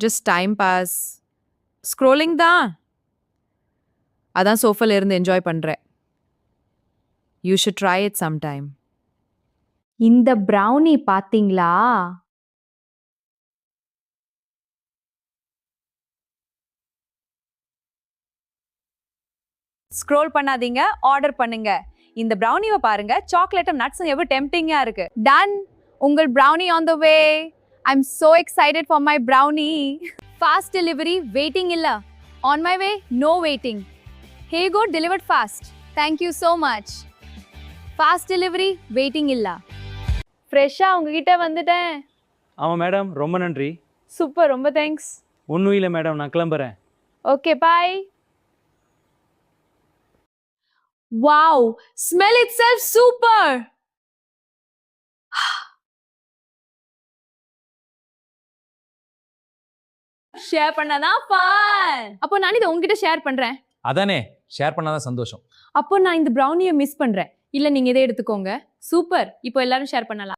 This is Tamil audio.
Just time pass. ஸ்க்ரோலிங் தான். அதான் சோஃபால இருந்து என்ஜாய் பண்றேன். You should try it some time. இந்த ப்ரௌனி பாத்தீங்களா? ஸ்க்ரோல் பண்ணாதீங்க, ஆர்டர் பண்ணுங்க. இந்த ப்ரௌனிவை பாருங்க, சாக்லேட்டும் நட்ஸும் எவ்வளவு டெம்ப்டிங்கா இருக்கு. டன். உங்கள் brownie on the way. I am so excited for my brownie. Fast delivery, waiting இல்ல. On my way, no waiting. Hey go, delivered fast. Thank you so much. Fast delivery, waiting இல்ல. ஃப்ரெஷ்ஷா உங்ககிட்ட வந்துட்டேன். ஆமாம் மேடம், ரொம்ப நன்றி. சூப்பர், ரொம்ப தேங்க்ஸ். ஒன்றும் இல்லை மேடம், நான் கிளம்புறேன். Okay, bye. Wow, smell itself super. Share பண்ணாதான் ஃபன். அப்போ நான் இதை உங்ககிட்ட ஷேர் பண்றேன். அதானே, ஷேர் பண்ணாதான் சந்தோஷம். அப்போ நான் இந்த ப்ரௌனியை மிஸ் பண்றேன். இல்ல நீங்க இதை எடுத்துக்கோங்க. சூப்பர், இப்போ எல்லாரும் ஷேர் பண்ணலாம்.